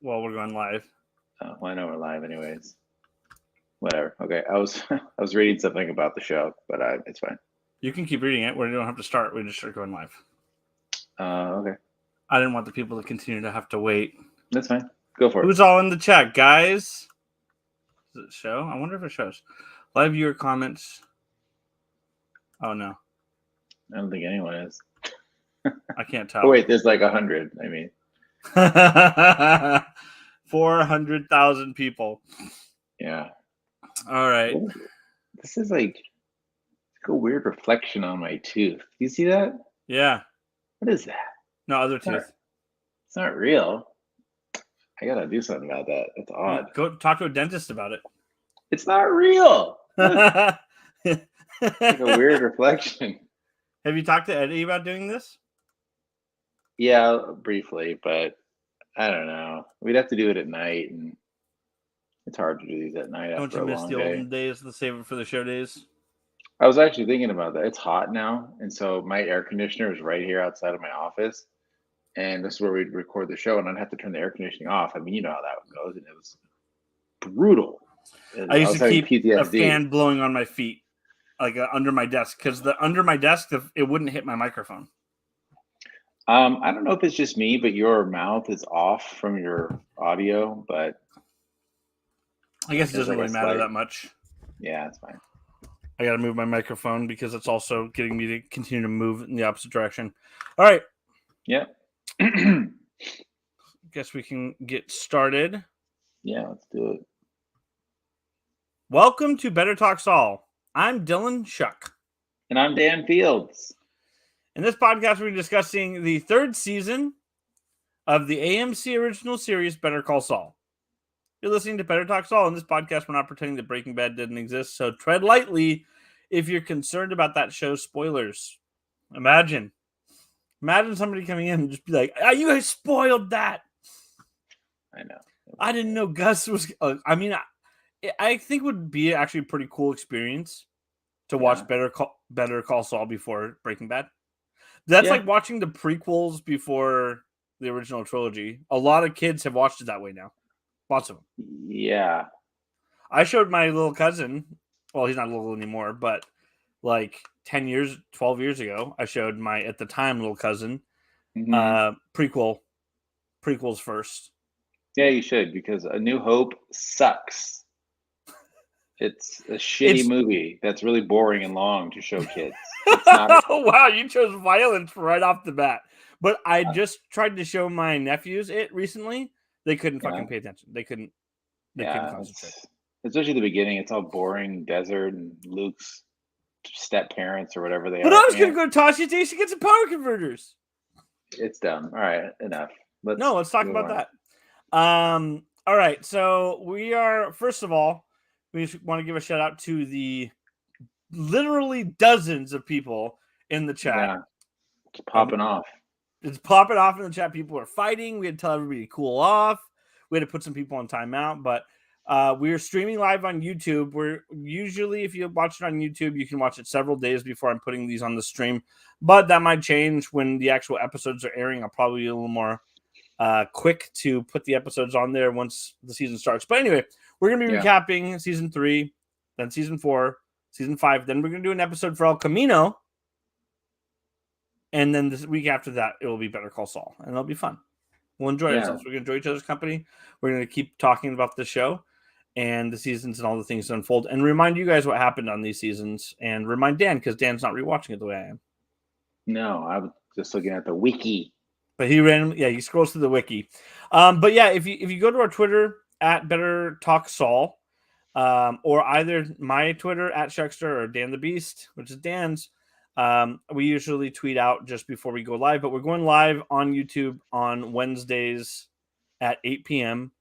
Well, we're going live. Well, I know we're live anyways. Whatever. Okay, I was I was reading something about the show, but it's fine. You can keep reading it. We don't have to start. We just start going live. Okay, I didn't want the people to continue to have to wait. that's fine. Go for it. Who's all in the chat, guys? Does it show? I wonder if it shows. Live viewer comments. Oh, no. I don't think anyone is. I can't tell. Oh wait, there's like 100. I mean, 400,000 people. yeah. All right. This is like a weird reflection on my tooth. Do you see that? Yeah. What is that? No, other tooth. It's not real. I gotta do something about that. It's odd. Go talk to a dentist about it. It's not real. Look, it's like a weird reflection. Have you talked to Eddie about doing this? Yeah, briefly, but I don't know. We'd have to do it at night, and it's hard to do these at night Don't after you a miss long the day. olden days, the save it for the show days? I was actually thinking about that. It's hot now, and so my air conditioner is right here outside of my office, and this is where we'd record the show, and I'd have to turn the air conditioning off. I mean, you know how that goes, and it was brutal. I used to keep PTSD. a fan blowing on my feet, like under my desk, because under my desk, it wouldn't hit my microphone. I don't know if it's just me, but your mouth is off from your audio, but I guess it doesn't really matter that much. Yeah, it's fine. I got to move my microphone because it's also getting me to continue to move in the opposite direction. All right. Yeah. Guess we can get started. Yeah, let's do it. Welcome to Better Talk Saul. I'm Dylan Shuck. And I'm Dan Fields. In this podcast, we're discussing the third season of the AMC original series, Better Call Saul. You're listening to Better Talk Saul. In this podcast, we're not pretending that Breaking Bad didn't exist, so tread lightly if you're concerned about that show's spoilers. Imagine somebody coming in and just be like, you guys spoiled that. I know. I didn't know Gus was... I think it would be actually a pretty cool experience to watch Better Call Saul before Breaking Bad. That's like watching the prequels before the original trilogy. A lot of kids have watched it that way now. Lots of them. Yeah. I showed my little cousin, well, he's not little anymore, but like 12 years ago, I showed my, at the time, little cousin, prequels first. Yeah, you should, because A New Hope sucks. It's a shitty movie that's really boring and long to show kids. It's not Wow, you chose violence right off the bat. But I just tried to show my nephews it recently. They couldn't fucking pay attention. They couldn't concentrate. Especially the beginning. It's all boring desert and Luke's step parents or whatever they are. But I was going to go to Tasha's Days to get some power converters. It's dumb. All right, enough. Let's talk about that. All right, so we are, first of all, we want to give a shout out to the literally dozens of people in the chat. Yeah, it's popping off. It's popping off in the chat. People are fighting. We had to tell everybody to cool off. We had to put some people on timeout, but we are streaming live on YouTube. We're usually, if you watch it on YouTube, you can watch it several days before I'm putting these on the stream, but that might change when the actual episodes are airing. I'll probably be a little more quick to put the episodes on there once the season starts. But anyway, we're going to be recapping season 3, then season 4, season 5. Then we're going to do an episode for El Camino. And then this week after that, it will be Better Call Saul. And it'll be fun. We'll enjoy ourselves. We're going to enjoy each other's company. We're going to keep talking about the show and the seasons and all the things that unfold. And remind you guys what happened on these seasons. And remind Dan, because Dan's not rewatching it the way I am. No, I was just looking at the wiki. But he scrolls through the wiki. But yeah, if you go to our Twitter at Better Talk Saul, or either my Twitter at Shuckster or Dan the Beast, which is Dan's, we usually tweet out just before we go live. But we're going live on YouTube on Wednesdays at 8 p.m.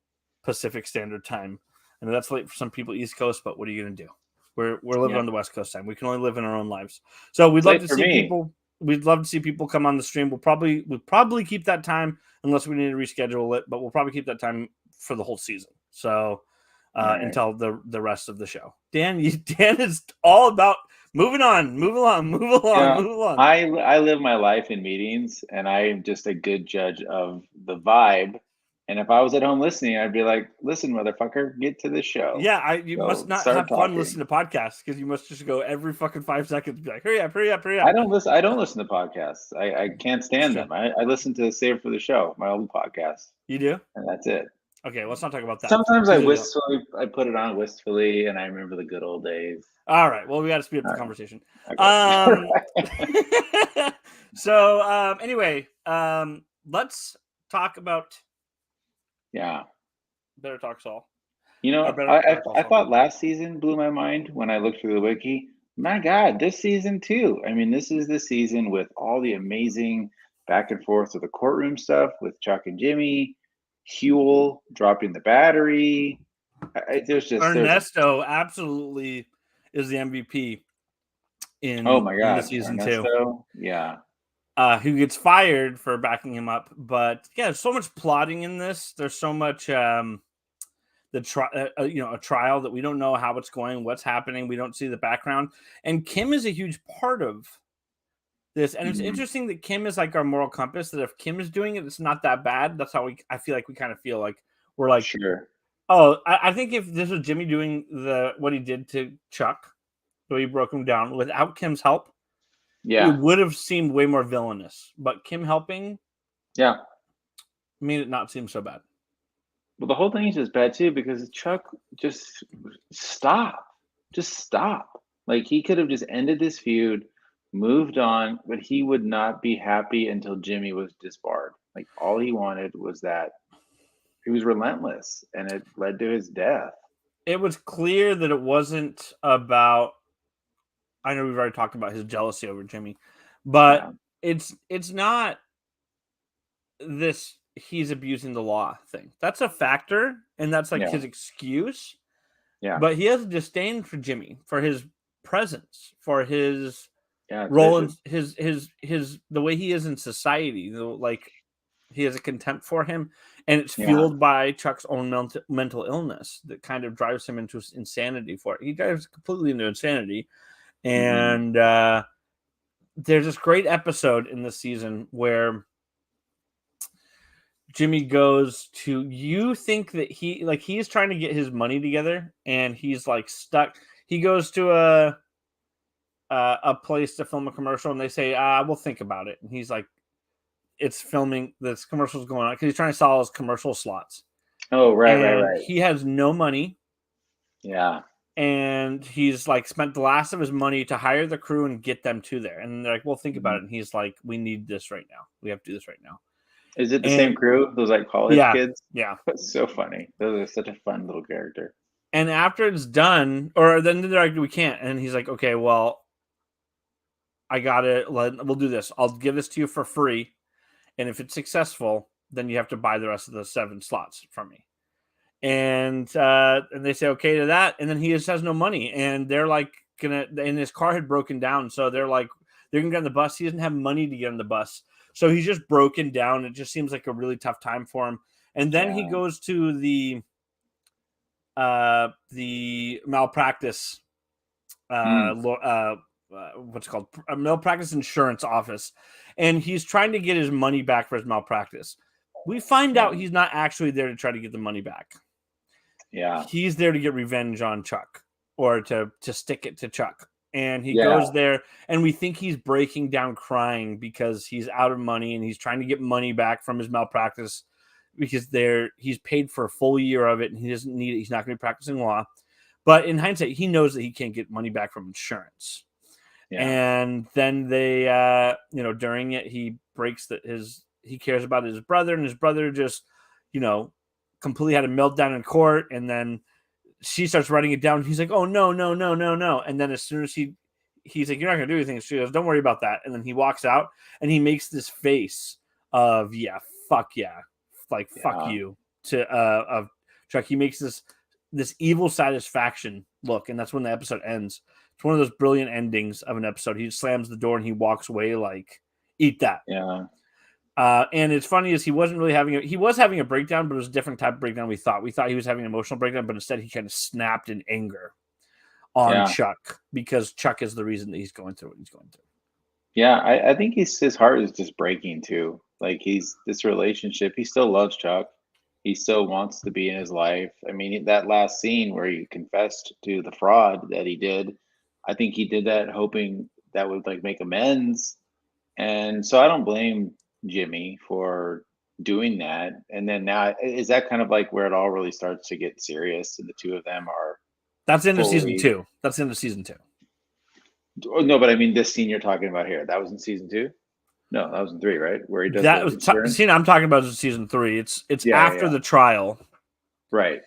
Pacific Standard Time. I know that's late for some people East Coast, but what are you going to do? We're living on the West Coast time. We can only live in our own lives. So we'd love to see people. We'd love to see people come on the stream. We'll probably keep that time unless we need to reschedule it, but we'll probably keep that time for the whole season. So until the rest of the show. Dan is all about move along. I live my life in meetings, and I am just a good judge of the vibe And if I was at home listening, I'd be like, "Listen, motherfucker, get to the show. Yeah, you must Go not start have fun talking." listening to podcasts because you must just go every fucking 5 seconds and be like, hurry up, hurry up, hurry I up. don't listen. I don't listen to podcasts. I can't stand Shit. them. I listen to Save for the Show, my old podcast, You do? and that's it. Okay, let's not talk about that. Sometimes You really don't. I put it on wistfully, and I remember the good old days. All right. Well, we got to speed up the All right. conversation. Okay. So anyway, let's talk about Yeah. Better Talk Saul. You know, Better Call I Saul. thought last season blew my mind when I looked through the wiki. My God, this season too. I mean, this is the season with all the amazing back and forth of the courtroom stuff with Chuck and Jimmy, Huel dropping the battery. There's Ernesto absolutely is the MVP oh my in the God, season two. Ernesto, yeah. Who gets fired for backing him up? But yeah, there's so much plotting in this. There's so much a trial that we don't know how it's going, what's happening. We don't see the background, and Kim is a huge part of this. And it's interesting that Kim is like our moral compass. That if Kim is doing it, it's not that bad. That's how I feel like we kind of feel like we're like, Sure. oh, I think if this was Jimmy doing what he did to Chuck, so he broke him down without Kim's help, Yeah. it would have seemed way more villainous. But Kim helping, Yeah. made it not seem so bad. Well, the whole thing is just bad too because Chuck just stop. Just stop. Like he could have just ended this feud, moved on, but he would not be happy until Jimmy was disbarred. Like all he wanted was that he was relentless and it led to his death. It was clear that it wasn't about, I know we've already talked about his jealousy over Jimmy, but it's not this he's abusing the law thing. That's a factor, and that's like his excuse. Yeah. But he has a disdain for Jimmy, for his presence, for his role in his the way he is in society. Like he has a contempt for him, and it's fueled by Chuck's own mental illness that kind of drives him into insanity for it. He drives completely into insanity. And there's this great episode in this season where Jimmy goes to, you think that he's trying to get his money together and he's like stuck. He goes to a place to film a commercial and they say, we'll think about it. And he's like, it's filming, this commercial's going on because he's trying to sell his commercial slots. Oh, right. He has no money. Yeah. And he's like spent the last of his money to hire the crew and get them to there. And they're like, well, think about it. And he's like, we need this right now. We have to do this right now. Is it the same crew? Those like college kids? Yeah. That's so funny. Those are such a fun little character. And after it's done, or then they're like, we can't. And he's like, okay, well, I got it. We'll do this. I'll give this to you for free. And if it's successful, then you have to buy the rest of the 7 slots from me. And they say okay to that, and then he just has no money, and they're like and his car had broken down, so they're like they're gonna get on the bus. He doesn't have money to get on the bus, so he's just broken down. It just seems like a really tough time for him. And then he goes to the malpractice what's it called, a malpractice insurance office, and he's trying to get his money back for his malpractice. We find out he's not actually there to try to get the money back. Yeah. He's there to get revenge on Chuck, or to stick it to Chuck. And he goes there, and we think he's breaking down crying because he's out of money and he's trying to get money back from his malpractice because he's paid for a full year of it and he doesn't need it. He's not going to be practicing law. But in hindsight, he knows that he can't get money back from insurance. Yeah. And then they, during it, he breaks he cares about his brother, and his brother just, completely had a meltdown in court. And then she starts writing it down. He's like, oh, no. And then as soon as he's like, you're not going to do anything. She goes, don't worry about that. And then he walks out and he makes this face of, fuck you of Chuck. He makes this evil satisfaction look. And that's when the episode ends. It's one of those brilliant endings of an episode. He slams the door and he walks away like, eat that. Yeah. And it's funny is he was having a breakdown, but it was a different type of breakdown. We thought he was having an emotional breakdown, but instead he kind of snapped in anger on Chuck because Chuck is the reason that he's going through what he's going through. Yeah, I think his heart is just breaking too. Like this relationship, he still loves Chuck, He still wants to be in his life. I mean, that last scene where he confessed to the fraud that he did, I think he did that hoping that would like make amends. And so I don't blame Jimmy for doing that. And then now, is that kind of like where it all really starts to get serious and the two of them are That's into season fully. 2. That's into season 2. Oh, no, but I mean, this scene you're talking about here, that was in season 2? No, that was in 3, right? Where he does That the was insurance? scene I'm talking about is season 3. It's Yeah, after yeah. the trial. Right.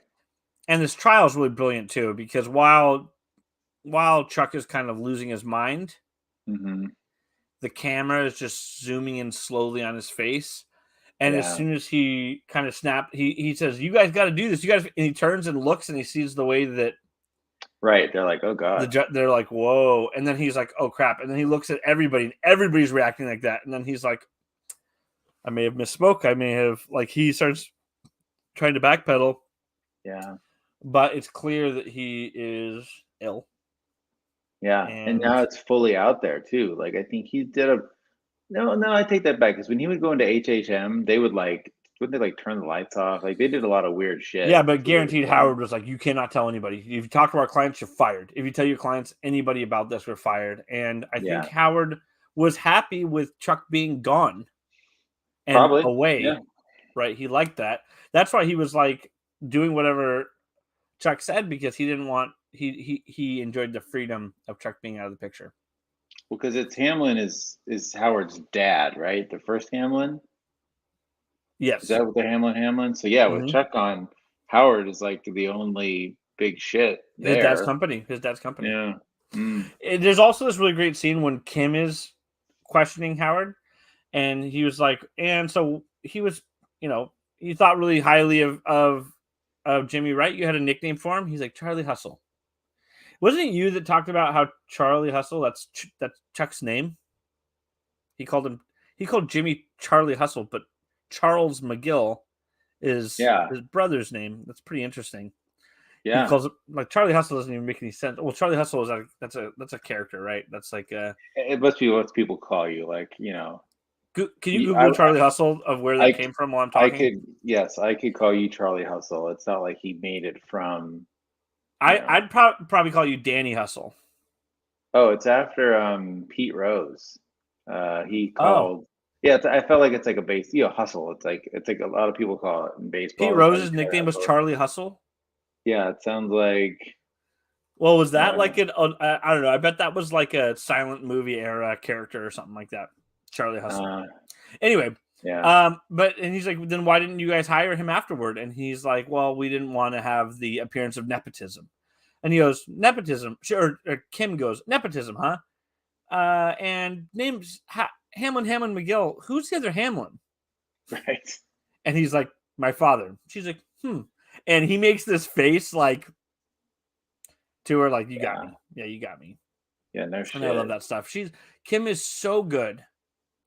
And this trial is really brilliant too, because while Chuck is kind of losing his mind, Mm-hmm. the camera is just zooming in slowly on his face. And as Yeah. soon as he kind of snapped, he says, "You guys got to do this. You guys." And he turns and looks, and he sees the way that Right. They're like, oh God. they're like, "Whoa!" And then he's like, "Oh crap!" And then he looks at everybody, and everybody's reacting like that. And then he's like, "I may have misspoke. I may have like." He starts trying to backpedal, Yeah. but it's clear that he is ill. Yeah. And And now it's fully out there too. Like I think he did a no, I take that back because when he would go into HHM, they would like wouldn't they like turn the lights off? Like they did a lot of weird shit yeah, but to the guaranteed camera. Howard was like, you cannot tell anybody. If you talk to our clients, you're fired. If you tell your clients anybody about this, we're fired. And I think Yeah. Howard was happy with Chuck being gone and Probably. Yeah. away, right? He liked that. That's why he was like doing whatever Chuck said, because he didn't want he enjoyed the freedom of Chuck being out of the picture. Well, because it's Hamlin is Howard's dad, right? The first Hamlin. Is Yes. that what the Hamlin? So yeah, with Hmm. Chuck on, Howard is like the only big shit His dad's there. company. His dad's company. Yeah. Mm. There's also this really great scene when Kim is questioning Howard, and he was like, and so he was, he thought really highly of Jimmy, right? You had a nickname for him. He's like Charlie Hustle. Wasn't it you that talked about how Charlie Hustle? That's Chuck's name. He called Jimmy Charlie Hustle, but Charles McGill is Yeah. his brother's name. That's pretty interesting. He Yeah. calls it like Charlie Hustle doesn't even make any sense. Well, Charlie Hustle is that's a character, right? That's like It must be what people call you. Like, can you I, Google Charlie Hustle of where that I, came from while I'm I talking? could, yes, I could call you Charlie Hustle. It's not like he made it from, I'd probably call you Danny Hustle. oh, it's after Pete Rose. He Oh, called, yeah, I felt like it's like a base, hustle. It's like a lot of people call it in Pete baseball. They call you Rose's Charlie nickname was Hustle. Charlie Hustle. Yeah, it sounds like, Well, was I that don't like know. I don't know. I bet that was like a silent movie era character or something like that. Charlie Hustle. Uh, Anyway, yeah. but and he's like, then why didn't you guys hire him afterward? And he's like, well, we didn't want to have the appearance of nepotism. And he goes, nepotism. Or Kim goes, nepotism, huh? And names Hamlin McGill. Who's the other Hamlin? Right. And he's like, my father. She's like, And he makes this face like to her, like, you got Yeah. me. Yeah, you got me. Yeah, no And I love shit. that stuff. Kim is so good.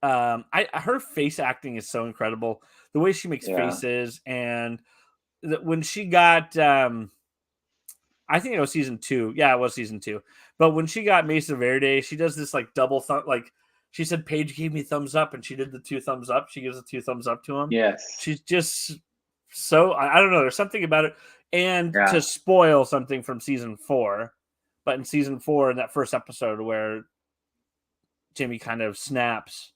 Her face acting is so incredible. The way she makes Yeah. faces, and when she got I think it was season 2. Yeah, it was season 2. But when she got Mesa Verde, she does this like double thumb. Like she said, Paige gave me thumbs up, and she did the 2 thumbs up. She gives the 2 thumbs up to him. Yes. She's just so I don't know. There's something about it. And Yeah. to spoil something from season 4, but in season 4, in that first episode where Jimmy kind of snaps,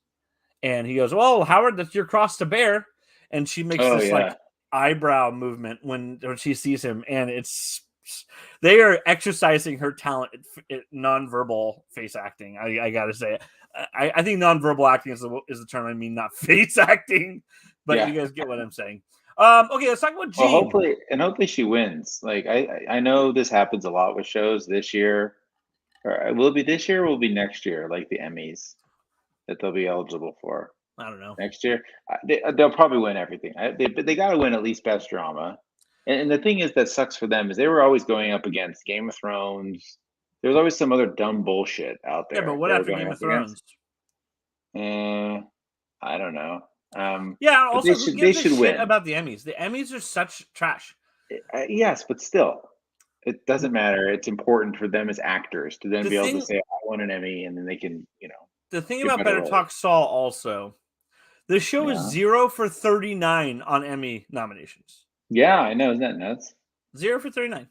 and he goes, "Oh, Howard, that's your cross to bear," and she makes Oh this yeah. like eyebrow movement when she sees him, and they are exercising her talent at nonverbal face acting. I gotta say it. I think nonverbal acting is the term I mean, not face acting, but Yeah. you guys get what I'm saying. Okay, let's talk about Well, Gene. hopefully she wins. Like I know this happens a lot with shows this year. Or will it be this year or will it be next year, like the Emmys that they'll be eligible for I don't know. next year? They'll probably win everything. They got to win at least best drama. And the thing is that sucks for them is they were always going up against Game of Thrones. There was always some other dumb bullshit out Yeah, but there what they were after going Game up of against. Thrones? I don't know. Yeah. But Also, who they gives a should shit win. about the Emmys? The Emmys are such trash. Yes, but still, it doesn't matter. It's important for them as actors to then The be able to thing, say, "I won an Emmy," and then they can, the thing get about better Better roles. Talk Saul also, The show is 0 for 39 on Emmy nominations. Yeah, I know. Isn't that nuts? 0 for 39.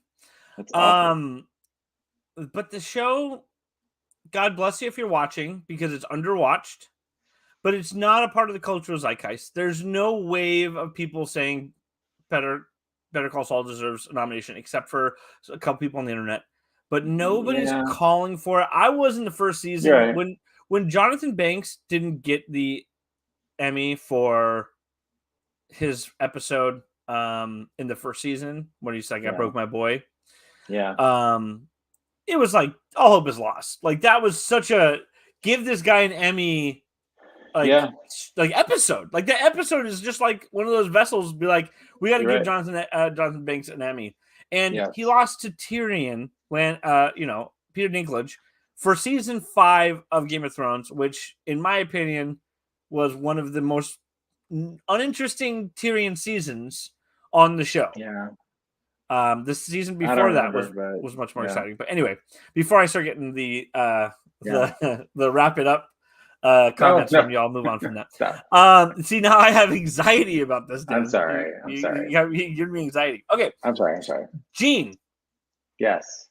That's awful. But the show, God bless you if you're watching, because it's underwatched, but it's not a part of the cultural zeitgeist. There's no wave of people saying Better Call Saul deserves a nomination, except for a couple people on the internet. But nobody's calling for it. I was in the first season right. when Jonathan Banks didn't get the Emmy for his episode in the first season when he's like, I broke my boy. Yeah. It was like all hope is lost. Like that was such a give this guy an Emmy like episode. Like the episode is just like one of those vessels. Be like, we got to give Jonathan Banks an Emmy, and he lost to Tyrion when Peter Dinklage for season 5 of Game of Thrones, which in my opinion was one of the most uninteresting Tyrion seasons on the show. Yeah. The season before that was much more exciting. But anyway, before I start getting the wrap it up comments from y'all, move on from that. See, now I have anxiety about this. Dan. I'm sorry. You give me anxiety. Okay. I'm sorry. Gene. Yes.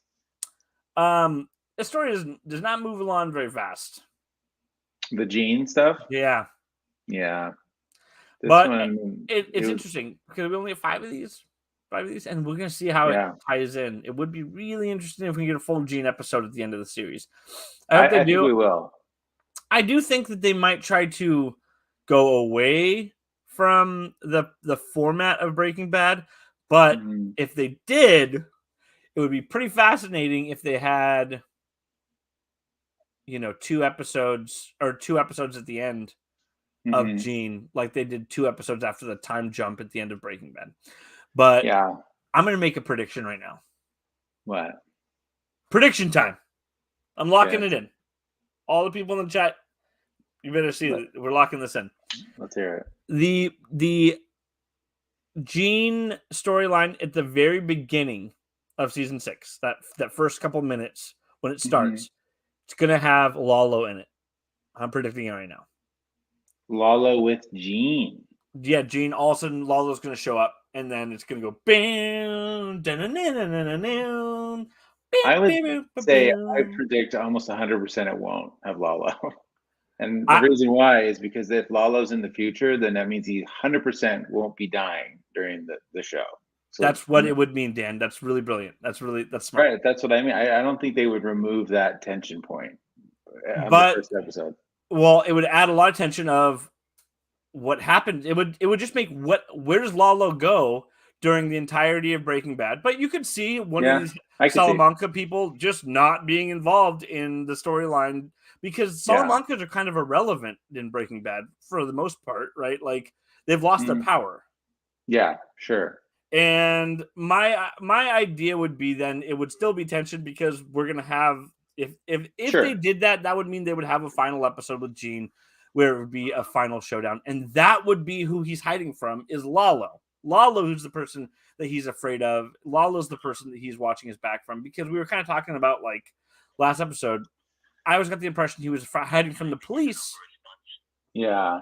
The story does not move along very fast. The Gene stuff. Yeah. Yeah. But it's interesting because we only have 5 of these, and we're going to see how it ties in. It would be really interesting if we get a full Gene episode at the end of the series. I hope they do. Think we will. I do think that they might try to go away from the format of Breaking Bad, but if they did, it would be pretty fascinating if they had, 2 episodes at the end of Gene, like they did 2 episodes after the time jump at the end of Breaking Bad. But I'm going to make a prediction right now. What? Prediction time. I'm locking it in. All the people in the chat, you better see it. We're locking this in. Let's hear it. The Gene storyline at the very beginning of season 6, that first couple minutes when it starts, it's going to have Lalo in it. I'm predicting it right now. Lalo with Gene. Yeah, Gene. All of a sudden, Lalo's going to show up, and then it's going to go bam. I would say I predict almost 100% it won't have Lalo. And the reason why is because if Lalo's in the future, then that means he 100% won't be dying during the show. So that's what it would mean, Dan. That's really brilliant. That's smart. Right. That's what I mean. I don't think they would remove that tension point of the first episode. Well, it would add a lot of tension of what happened. It would just make where does Lalo go during the entirety of Breaking Bad? But you could see one of these Salamanca people just not being involved in the storyline because Salamancas are kind of irrelevant in Breaking Bad for the most part, right? Like they've lost their power. Yeah, sure. And my idea would be then it would still be tension because we're gonna have if they did that, that would mean they would have a final episode with Gene where it would be a final showdown, and that would be who he's hiding from is Lalo. Lalo, who's the person that he's afraid of. Lalo's the person that he's watching his back from because we were kind of talking about like last episode. I always got the impression he was hiding from the police. Yeah,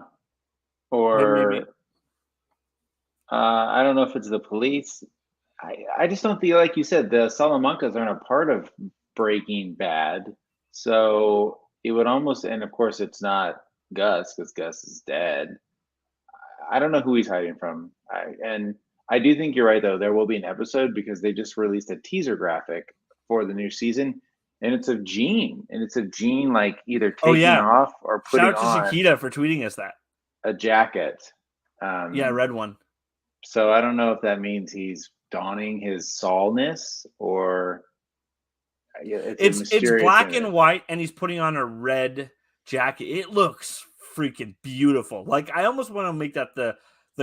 or maybe. I don't know if it's the police. I just don't feel like you said the Salamancas aren't a part of Breaking Bad, so it would almost. And of course, it's not Gus because Gus is dead. I don't know who he's hiding from. I do think you're right though. There will be an episode because they just released a teaser graphic for the new season, and it's of Gene, like either taking off or putting on. Shout out to Chiquita for tweeting us that a jacket. I read one. So I don't know if that means he's donning his Saulness or it's black and white, and he's putting on a red jacket. It looks freaking beautiful. Like I almost want to make that the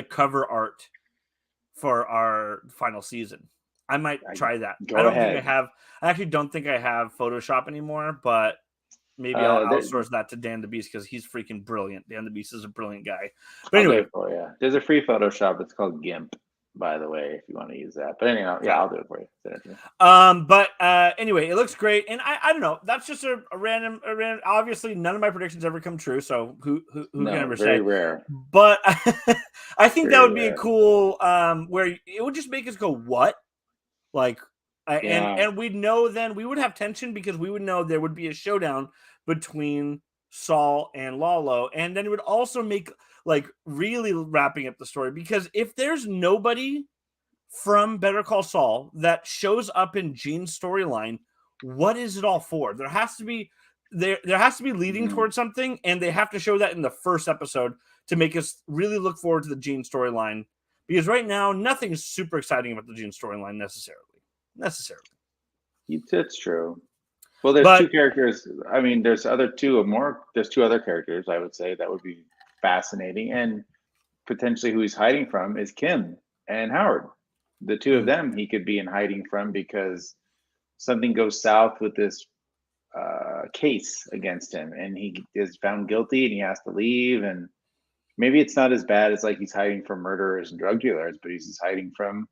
cover art for our final season. I might try that. I actually don't think I have Photoshop anymore, but maybe I'll outsource that to Dan the Beast because he's freaking brilliant. Dan the Beast is a brilliant guy. But anyway, there's a free Photoshop. It's called GIMP. by the way, if you want to use that. But anyhow, yeah, I'll do it for you. Send it to me. But anyway, it looks great, and I don't know. That's just a random. Obviously, none of my predictions ever come true, so who can ever very say? rare. But I think that Very would be a rare. cool where it would just make us go, what? Like, Yeah. and we'd know then we would have tension because we would know there would be a showdown between Saul and Lalo, and then it would also make like really wrapping up the story, because if there's nobody from Better Call Saul that shows up in Gene's storyline, what is it all for? There has to be leading Mhm. towards something, and they have to show that in the first episode to make us really look forward to the Gene storyline. Because right now, nothing is super exciting about the Gene storyline necessarily. That's true. Well, there's But two characters. I mean, there's two other characters I would say that would be fascinating, and potentially who he's hiding from is Kim and Howard. The two of them he could be in hiding from because something goes south with this case against him, and he is found guilty, and he has to leave. And maybe it's not as bad as like he's hiding from murderers and drug dealers, but he's just hiding from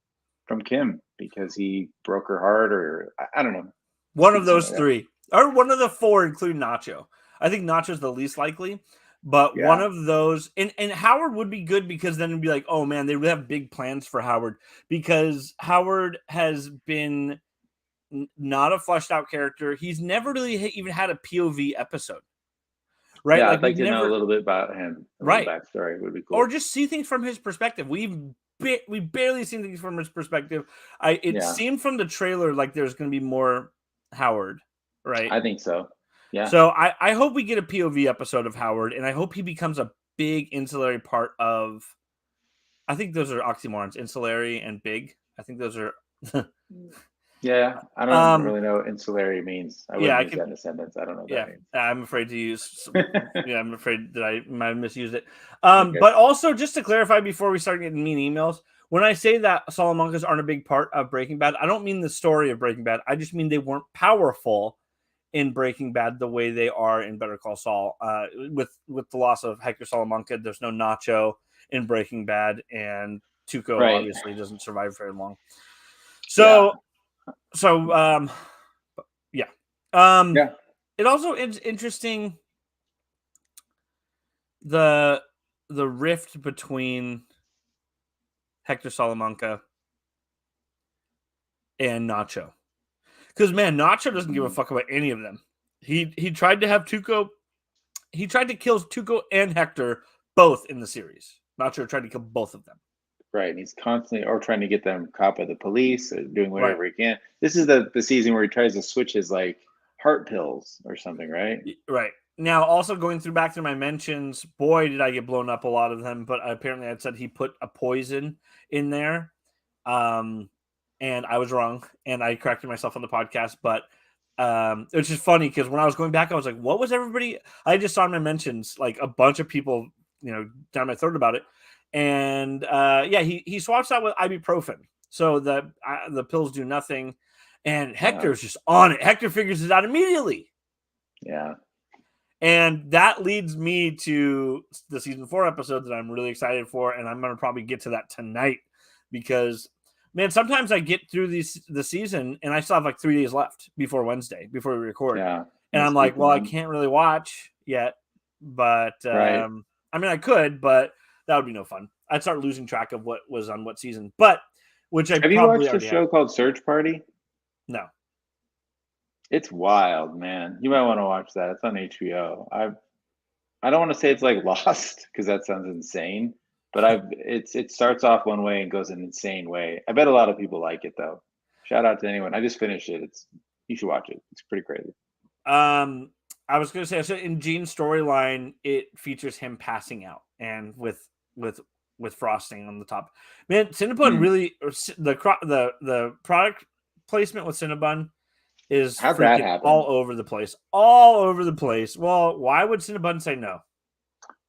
Kim because he broke her heart, or I don't know. one Could of be something those like that. three, or one of the four, including Nacho. I think Nacho's the least likely, but one Yeah. of those, and Howard would be good, because then it'd be like, oh man, they really have big plans for Howard, because Howard has been not a fleshed out character. He's never really even had a POV episode, right? Yeah, Like I'd like we've to know a never, little bit about him, a little right, backstory would be or cool. just see things from his perspective. We barely seen things from his perspective. It Yeah, seemed from the trailer like there's going to be more Howard, right? I think so. Yeah, So I hope we get a POV episode of Howard, and I hope he becomes a big insular part of. I think those are oxymorons, insulary and big. I think those are. yeah. I don't really know what insulary means. I Yeah, wouldn't I use can. that in a sentence. I don't know what Yeah, that means. I'm afraid to use. Yeah, I'm afraid that I might have misused it. Okay. But also, just to clarify before we start getting mean emails, when I say that Salamancas aren't a big part of Breaking Bad, I don't mean the story of Breaking Bad. I just mean they weren't powerful in Breaking Bad the way they are in Better Call Saul. With the loss of Hector Salamanca, there's no Nacho in Breaking Bad, and Tuco Right. obviously doesn't survive very long. Yeah. So yeah. Yeah. It also is interesting the rift between Hector Salamanca and Nacho. Because man, Nacho doesn't give a fuck about any of them. He tried to have Tuco. He tried to kill Tuco and Hector both in the series. Nacho tried to kill both of them. Right. And he's constantly or trying to get them caught by the police, or doing Right. whatever he can. This is the season where he tries to switch his like heart pills or something, right? Right. Now, also going back through my mentions, boy, did I get blown up a lot of them. But apparently, I said he put a poison in there, and I was wrong, and I corrected myself on the podcast. But it was just funny because when I was going back, I was like, "What was everybody?" I just saw in my mentions like a bunch of people, down my throat about it, and yeah, he swaps out with ibuprofen, so the pills do nothing, and Hector's just on it. Hector figures it out immediately. Yeah. And that leads me to the season 4 episode that I'm really excited for, and I'm going to probably get to that tonight because, man, sometimes I get through the season and I still have like 3 days left before Wednesday, before we record. Yeah. And I'm like, well, I can't really watch yet, but Right. I mean, I could, but that would be no fun. I'd start losing track of what was on what season, but which I Have you probably watched a already show have. called Search Party? No. It's wild, man. You might want to watch that. It's on HBO. I don't want to say it's like Lost because that sounds insane, but it starts off one way and goes an insane way. I bet a lot of people like it though. Shout out to anyone. I just finished it. You should watch it. It's pretty crazy. I was going to say, so in Gene's storyline, it features him passing out and with frosting on the top. Man, Cinnabon really the product placement with Cinnabon is How'd that freaking happen? all over the place. All over the place. Well, why would Cinnabon say no?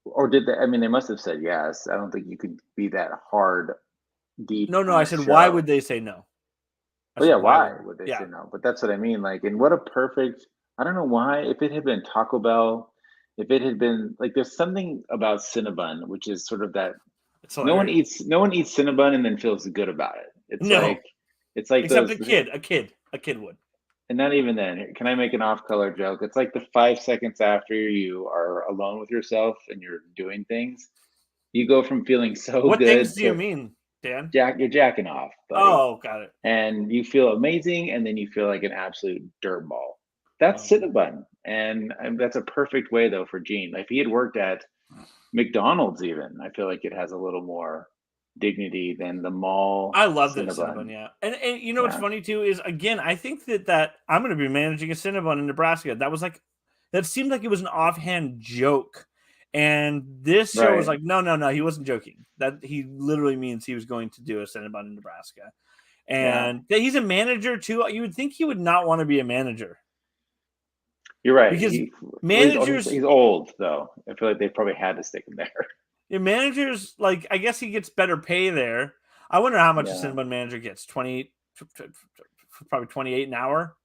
Or did they? I mean, they must have said yes. I don't think you could be that hard, deep. No, on I a said, show. why would they say no? Well, yeah, why would they say no? But that's what I mean. Like, and what a perfect. I don't know why. If it had been Taco Bell, if it had been like, there's something about Cinnabon, which is sort of that It's No one hilarious. eats Cinnabon and then feels good about it. No, It's like except those, a kid would. and not even then. Can I make an off-color joke? It's like the 5 seconds after you are alone with yourself and you're doing things, you go from feeling so What things good do you to mean, Dan? you're jacking off, buddy, Oh, got it. and you feel amazing, and then you feel like an absolute dirtball. That's Oh. Cinnabon, and that's a perfect way though for Gene. If he had worked at McDonald's, even I feel like it has a little more dignity than the mall I love that Cinnabon, Cinnabon. yeah. And you know what's Yeah, funny too is again, I think that I'm going to be managing a Cinnabon in Nebraska. That seemed like it was an offhand joke. And this show was right. like, no, he wasn't joking. That he literally means he was going to do a Cinnabon in Nebraska. Yeah, And that he's a manager too. You would think he would not want to be a manager you're right. because He's managers old though. I feel like they probably had to stick him there. your managers, like, I guess he gets better pay there. I wonder how much a Yeah, Cinnabon manager gets. 20, probably 28 an hour.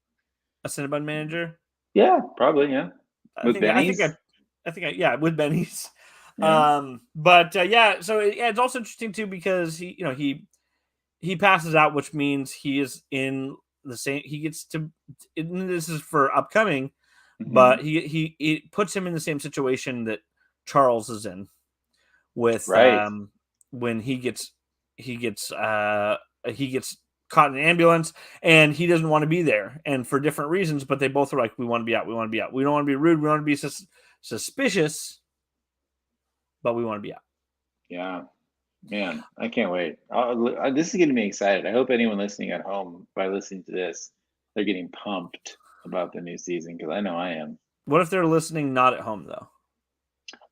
A Cinnabon manager. yeah, probably. Yeah, I with think. I think. Benny's. Yeah, with Benny's. Yeah. But yeah. So it's also interesting too because he passes out, which means he is in the same. He gets to. This is for upcoming, Hmm. but he it puts him in the same situation that Charles is in with Right. when he gets caught in an ambulance and he doesn't want to be there and for different reasons, but they both are like, we want to be out, we want to be out, we don't want to be rude, we want to be suspicious, but we want to be out. Yeah. Man, I can't wait. This is getting me excited. I hope anyone listening at home, by listening to this, they're getting pumped about the new season because I know I am. What if they're listening not at home though?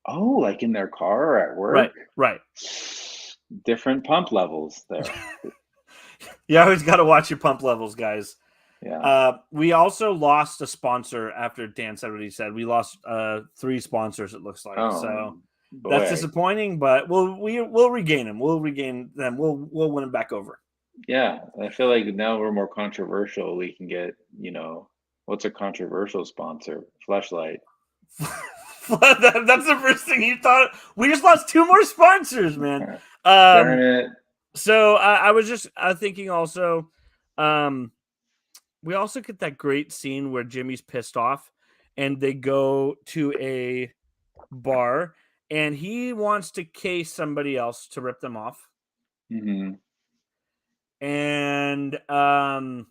Oh, like in their car or at Right, work? right. Different pump levels there. You always got to watch your pump levels, guys. Yeah. We also lost a sponsor after Dan said what he said. We lost 3 sponsors, it looks like. Oh So that's boy. disappointing, but we'll regain them. We'll regain them. We'll win them back over. Yeah. I feel like now we're more controversial. We can get, what's a controversial sponsor? Fleshlight. That's the first thing you thought. We just lost 2 more sponsors, man. Darn it. So I was just thinking also, we also get that great scene where Jimmy's pissed off and they go to a bar and he wants to case somebody else to rip them off. Hmm. And the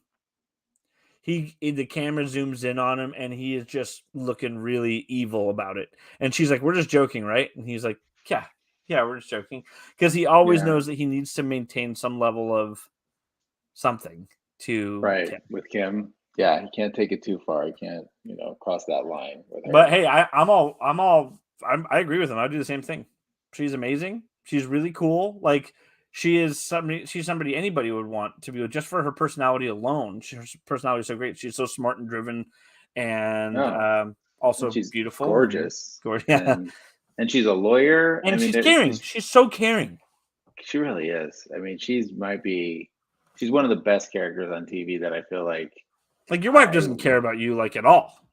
camera zooms in on him and he is just looking really evil about it. And she's like, "We're just joking, right?" And he's like, yeah, we're just joking, because he always Yeah. knows that he needs to maintain some level of something to Right. Kim. With Kim. Yeah. He can't take it too far. He can't, cross that line with But her. hey, I agree with him. I do the same thing. She's amazing. She's really cool. Like, she's somebody anybody would want to be with just for her personality alone. Her personality is so great. She's so smart and driven, and Oh. And also she's beautiful and gorgeous. gorgeous. Yeah, And she's a lawyer. I and mean, she's caring. She's so caring. she really is. I mean, she's one of the best characters on TV that I feel like Like, your wife I doesn't care about you like at all, right?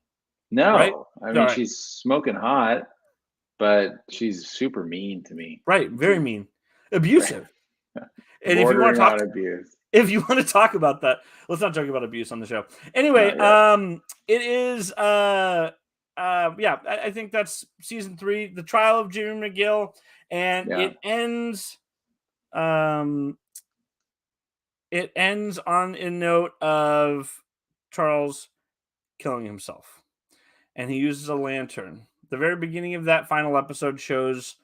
no. I All mean, right, she's smoking hot, but she's super mean to me. right. Very She's mean, abusive. And bordering on abuse. if you want to talk about that, let's not talk about abuse on the show. Anyway, Not yet. it is yeah, I think that's season 3, the trial of Jimmy McGill, and Yeah. it ends on a note of Charles killing himself, and he uses a lantern. The very beginning of that final episode shows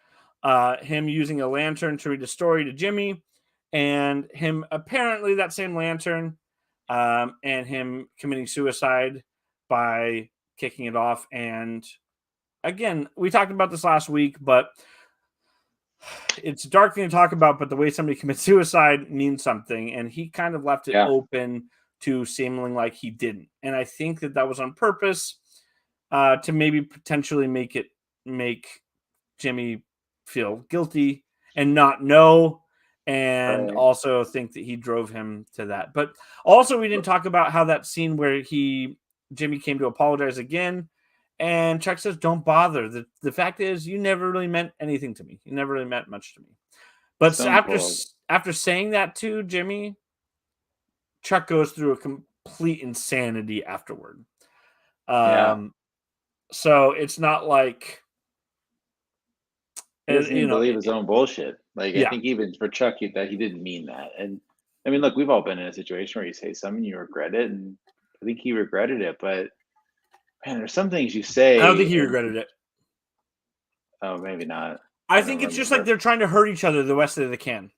him using a lantern to read a story to Jimmy, and him apparently that same lantern, and him committing suicide by kicking it off. And again, we talked about this last week, but it's a dark thing to talk about, but the way somebody commits suicide means something, and he kind of left it Yeah. open to seeming like he didn't. And I think that was on purpose, to maybe potentially make Jimmy feel guilty and not know, and Right. also think that he drove him to that. But also, we didn't talk about how that scene where Jimmy came to apologize again, and Chuck says, "Don't bother." The fact is, you never really meant anything to me. You never really meant much to me. But Stone cold. after saying that to Jimmy, Chuck goes through a complete insanity afterward. Yeah. So it's not like He doesn't even believe his it, own bullshit. Like I yeah. think even for Chuck, that he didn't mean that. And I mean, look, we've all been in a situation where you say something, you regret it, and I think he regretted it. But man, there's some things you I don't think say, he and regretted it. oh, maybe not. I I don't think it's just like remember. they're trying to hurt each other the best that they can.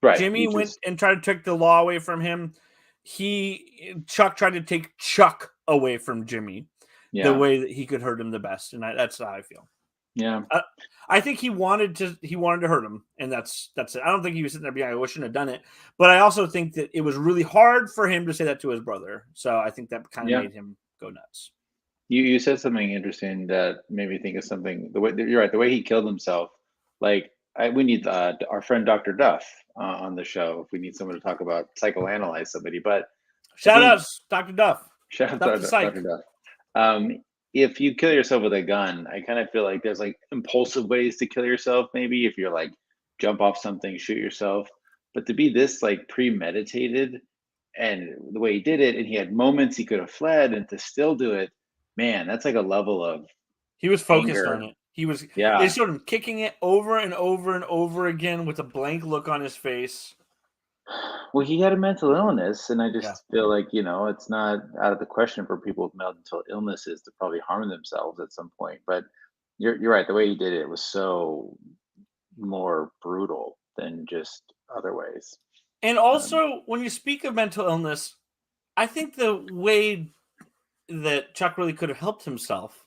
Right. Jimmy He went just and tried to take the law away from him. Chuck tried to take Chuck away from Jimmy the yeah. way that he could hurt him the best, and that's how I feel. Yeah. I think he wanted to hurt him, and that's it. I don't think he was sitting there being, I shouldn't have done it. But I also think that it was really hard for him to say that to his brother. So I think that kind of Yeah. made him go nuts. You said something interesting that made me think of something. The way you're right, the way he killed himself. Like we need our friend Dr. Duff on the show if we need someone to talk about psychoanalyze somebody. But I Shout think outs, Dr. Duff. shout out Duff the to psych. Dr. Duff. If you kill yourself with a gun, I kind of feel like there's like impulsive ways to kill yourself. Maybe if you're like jump off something, shoot yourself. But to be this like premeditated and the way he did it, and he had moments he could have fled, and to still do it, man, that's like a level of He was focused on anger. it. They Yeah. showed him kicking it over and over and over again with a blank look on his face. Well, he had a mental illness, and I Yeah. just feel like, it's not out of the question for people with mental illnesses to probably harm themselves at some point. But you're right. The way he did it was so more brutal than just other ways. And Um, also, when you speak of mental illness, I think the way that Chuck really could have helped himself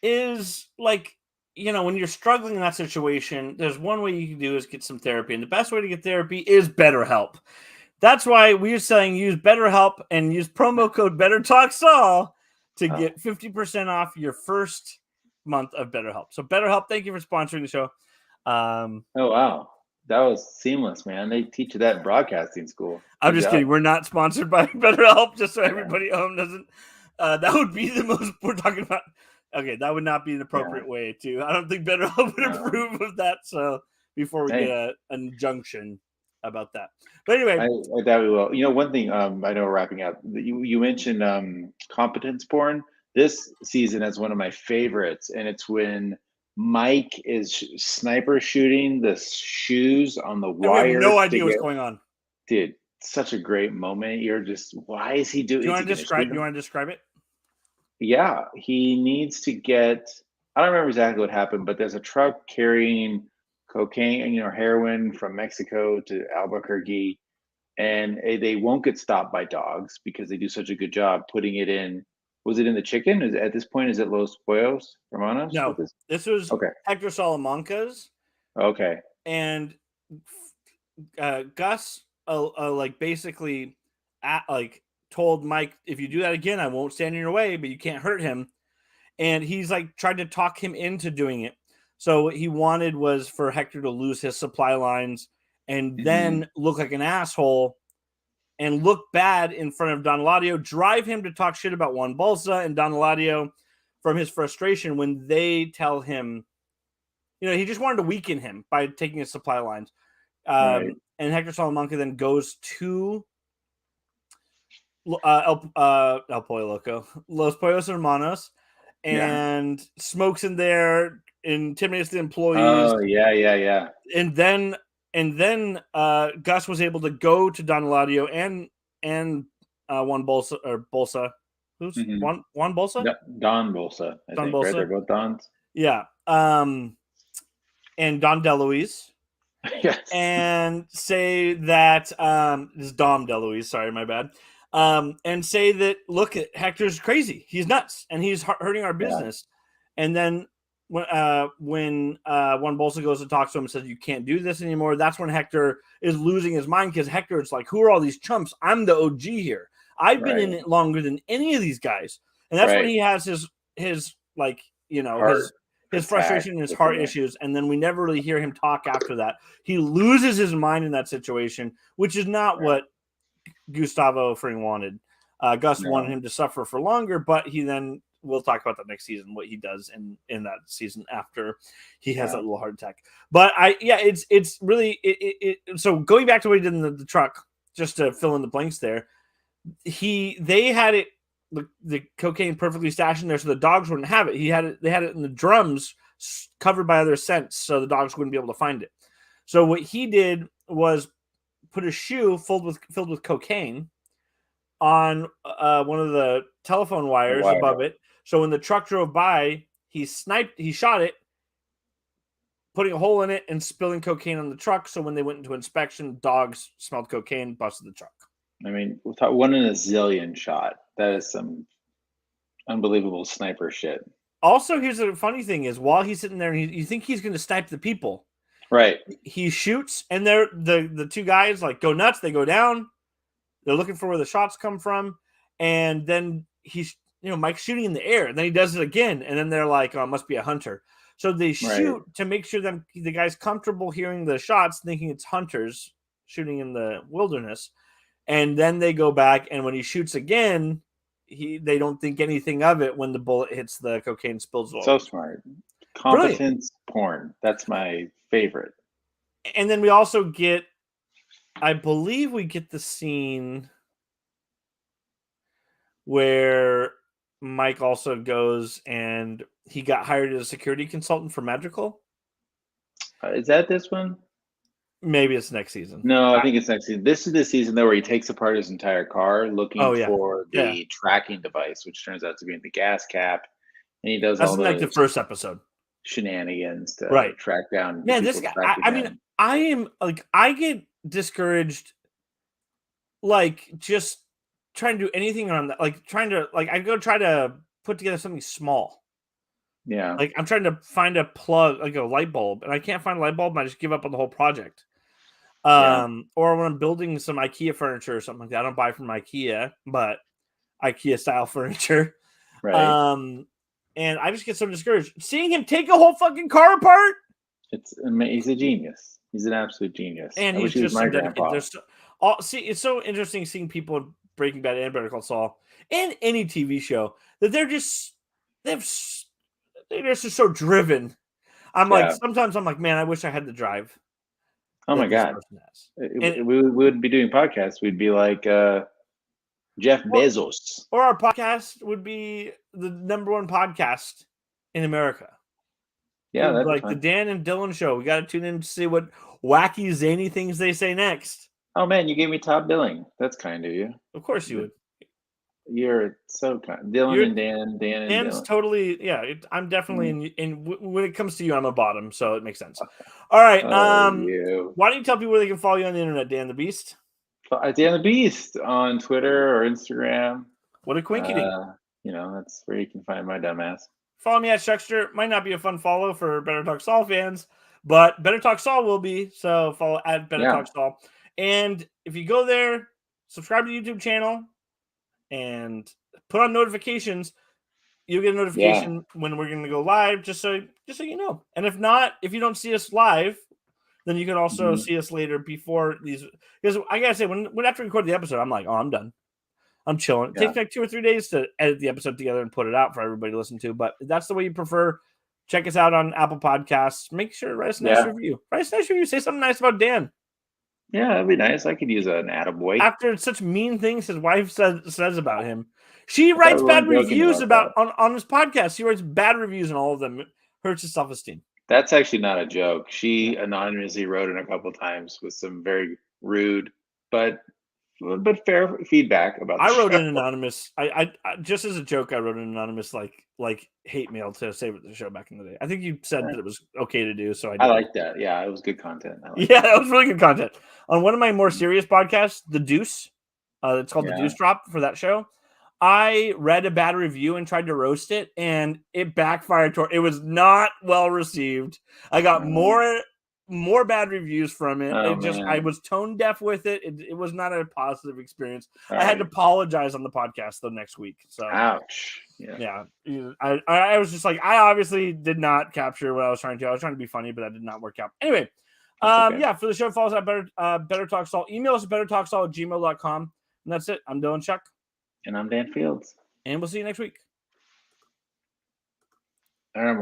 is like, when you're struggling in that situation, there's one way you can do is get some therapy. And the best way to get therapy is BetterHelp. That's why we're saying use BetterHelp and use promo code BetterTalkSaul to oh, get 50% off your first month of BetterHelp. So BetterHelp, thank you for sponsoring the show. oh wow, that was seamless, man. They teach you that in broadcasting school. I'm Good just job. kidding. We're not sponsored by BetterHelp, just so Yeah, everybody home doesn't. That would be the most we're talking about. Okay, that would not be an yeah. appropriate way to. I don't think BetterHelp would No, approve of that. So before we get hey, an injunction about that, but anyway, I doubt we will. One thing, I know we're wrapping up. You mentioned competence porn. This season is one of my favorites, and it's when Mike is sniper shooting the shoes on the and we have no wires to idea what's get. going on. Dude, such a great moment. You're just, why is he doing? Do you Is want he to going to shoot describe? You him? want to describe it? Yeah, he needs to get. I don't remember exactly what happened, but there's a truck carrying cocaine, heroin from Mexico to Albuquerque, and they won't get stopped by dogs because they do such a good job putting it in. Was it in the chicken? Is at this point, is it Los Pollos Hermanos No, with this? this was Okay, Hector Salamanca's, okay, and Gus, like basically, like told Mike, if you do that again, I won't stand in your way, but you can't hurt him. And he's like tried to talk him into doing it. So what he wanted was for Hector to lose his supply lines and hmm then look like an asshole and look bad in front of Don Eladio, drive him to talk shit about Juan Bolsa and Don Eladio from his frustration when they tell him, he just wanted to weaken him by taking his supply lines. right, And Hector Salamanca then goes to El Pollo Loco, Los Pollos Hermanos, yeah. and smokes in there, intimidates the employees, Oh yeah, yeah, yeah. and then Gus was able to go to Don Eladio and Juan Bolsa or Bolsa, who's hmm Juan Bolsa, Don Bolsa, I Don think, right? They're Bolsa, both Dons. yeah, and Don DeLuise, Yes. and say that this is Dom DeLuise, sorry, my bad. And say that look, Hector's crazy. He's nuts, and he's hurting our Yeah. business. And then when Juan Bolsa goes to talk to him and says you can't do this anymore, that's when Hector is losing his mind because Hector's like, who are all these chumps? I'm the OG here. I've been in Right. it longer than any of these guys, and that's when Right. he has his like Heart his attack frustration and his within heart it. issues, and then we never really hear him talk after that. He loses his mind in that situation, which is not Right. what Gustavo Fring wanted. Gus wanted No. him to suffer for longer, but he then we'll talk about that next season, what he does in that season after he has Yeah. that little heart attack. But it's really so going back to what he did in the truck, just to fill in the blanks there, they had it the cocaine perfectly stashed in there so the dogs wouldn't have it. They had it in the drums covered by other scents so the dogs wouldn't be able to find it. So what he did was put a shoe filled with cocaine on one of the telephone wires above it. So when the truck drove by, he shot it, putting a hole in it and spilling cocaine on the truck. So when they went into inspection, dogs smelled cocaine, busted the truck. I mean, one in a zillion shot. That is some unbelievable sniper shit. Also, here's the funny thing is while he's sitting there, you think he's going to snipe the people. Right. He shoots, and the two guys like go nuts. They go down. They're looking for where the shots come from, and then he's Mike's shooting in the air, and then he does it again, and then they're like, "Oh, it must be a hunter." So they shoot to make sure the guy's comfortable hearing the shots, thinking it's hunters shooting in the wilderness, and then they go back, and when he shoots again, they don't think anything of it when the bullet hits the cocaine spills all So over. smart. Competence porn. That's my favorite. And then we also get, I believe we get the scene where Mike also goes and he got hired as a security consultant for Madrigal. Is that this one? Maybe it's next season. No, I think it's next season. This is the season though where he takes apart his entire car looking for the tracking device, which turns out to be in the gas cap, and he does That's all like the first episode shenanigans to track down. Yeah, this guy. I get discouraged, like just trying to do anything on that, like trying to I go try to put together something small. Yeah, like I'm trying to find a plug, like a light bulb, and I can't find a light bulb, and I just give up on the whole project. Or when I'm building some IKEA furniture or something like that, I don't buy from IKEA, but IKEA style furniture. Right. And I just get so discouraged seeing him take a whole fucking car apart. He's a genius. He's an absolute genius. And I wish he was my grandpa. It's so interesting seeing people in Breaking Bad and Better Call Saul and any TV show that they're just so driven. Sometimes I'm like, man, I wish I had the drive. Oh my God. We wouldn't be doing podcasts. We'd be like Jeff Bezos. Or our podcast would be the number one podcast in America. Yeah, that's like the Dan and Dylan show. We got to tune in to see what wacky, zany things they say next. Oh man, you gave me top billing. That's kind of you. Of course you would. You're so kind. Dylan and Dan and Dan's Dylan. totally, yeah. I'm definitely in when it comes to you, I'm a bottom, so it makes sense. All right. Why don't you tell people where they can follow you on the internet, Dan the Beast? Dan the Beast on Twitter or Instagram. What a quinky dink. That's where you can find my dumbass. Follow me at Shuckster. Might not be a fun follow for Better Talk Saul fans, but Better Talk Saul will be. So follow at Better Talk Saul. And if you go there, subscribe to the YouTube channel and put on notifications, you'll get a notification when we're going to go live, just so you know. And if you don't see us live, then you can also see us later before these. Because I gotta say, when after we record the episode, I'm like, oh, I'm done. I'm chilling. It takes like 2 or 3 days to edit the episode together and put it out for everybody to listen to. But if that's the way you prefer, check us out on Apple Podcasts. Make sure to write us a nice review. Write us a nice review. Say something nice about Dan. Yeah, that'd be nice. I could use an attaboy. After such mean things his wife says about him. She writes bad reviews about on his podcast. She writes bad reviews and all of them. It hurts his self-esteem. That's actually not a joke. She anonymously wrote in a couple times with some very rude but fair feedback about the I wrote show. an anonymous. I just as a joke, I wrote an anonymous like hate mail to save it the show back in the day. I think you said that it was okay to do, so I like that. Yeah, it was good content. That was really good content. On one of my more serious podcasts, The Deuce, it's called The Deuce Drop for that show. I read a bad review and tried to roast it, and it backfired. It was not well received. I got more bad reviews from it. I was tone deaf with it. It was not a positive experience. I had to apologize on the podcast the next week. So ouch. Yeah. I was just like, I obviously did not capture what I was trying to. I was trying to be funny, but that did not work out. Anyway, for the show, follow us at Better Talk Saul. Email us at bettertalksaul@gmail.com. And that's it. I'm Dylan Chuck. And I'm Dan Fields. And we'll see you next week. I remember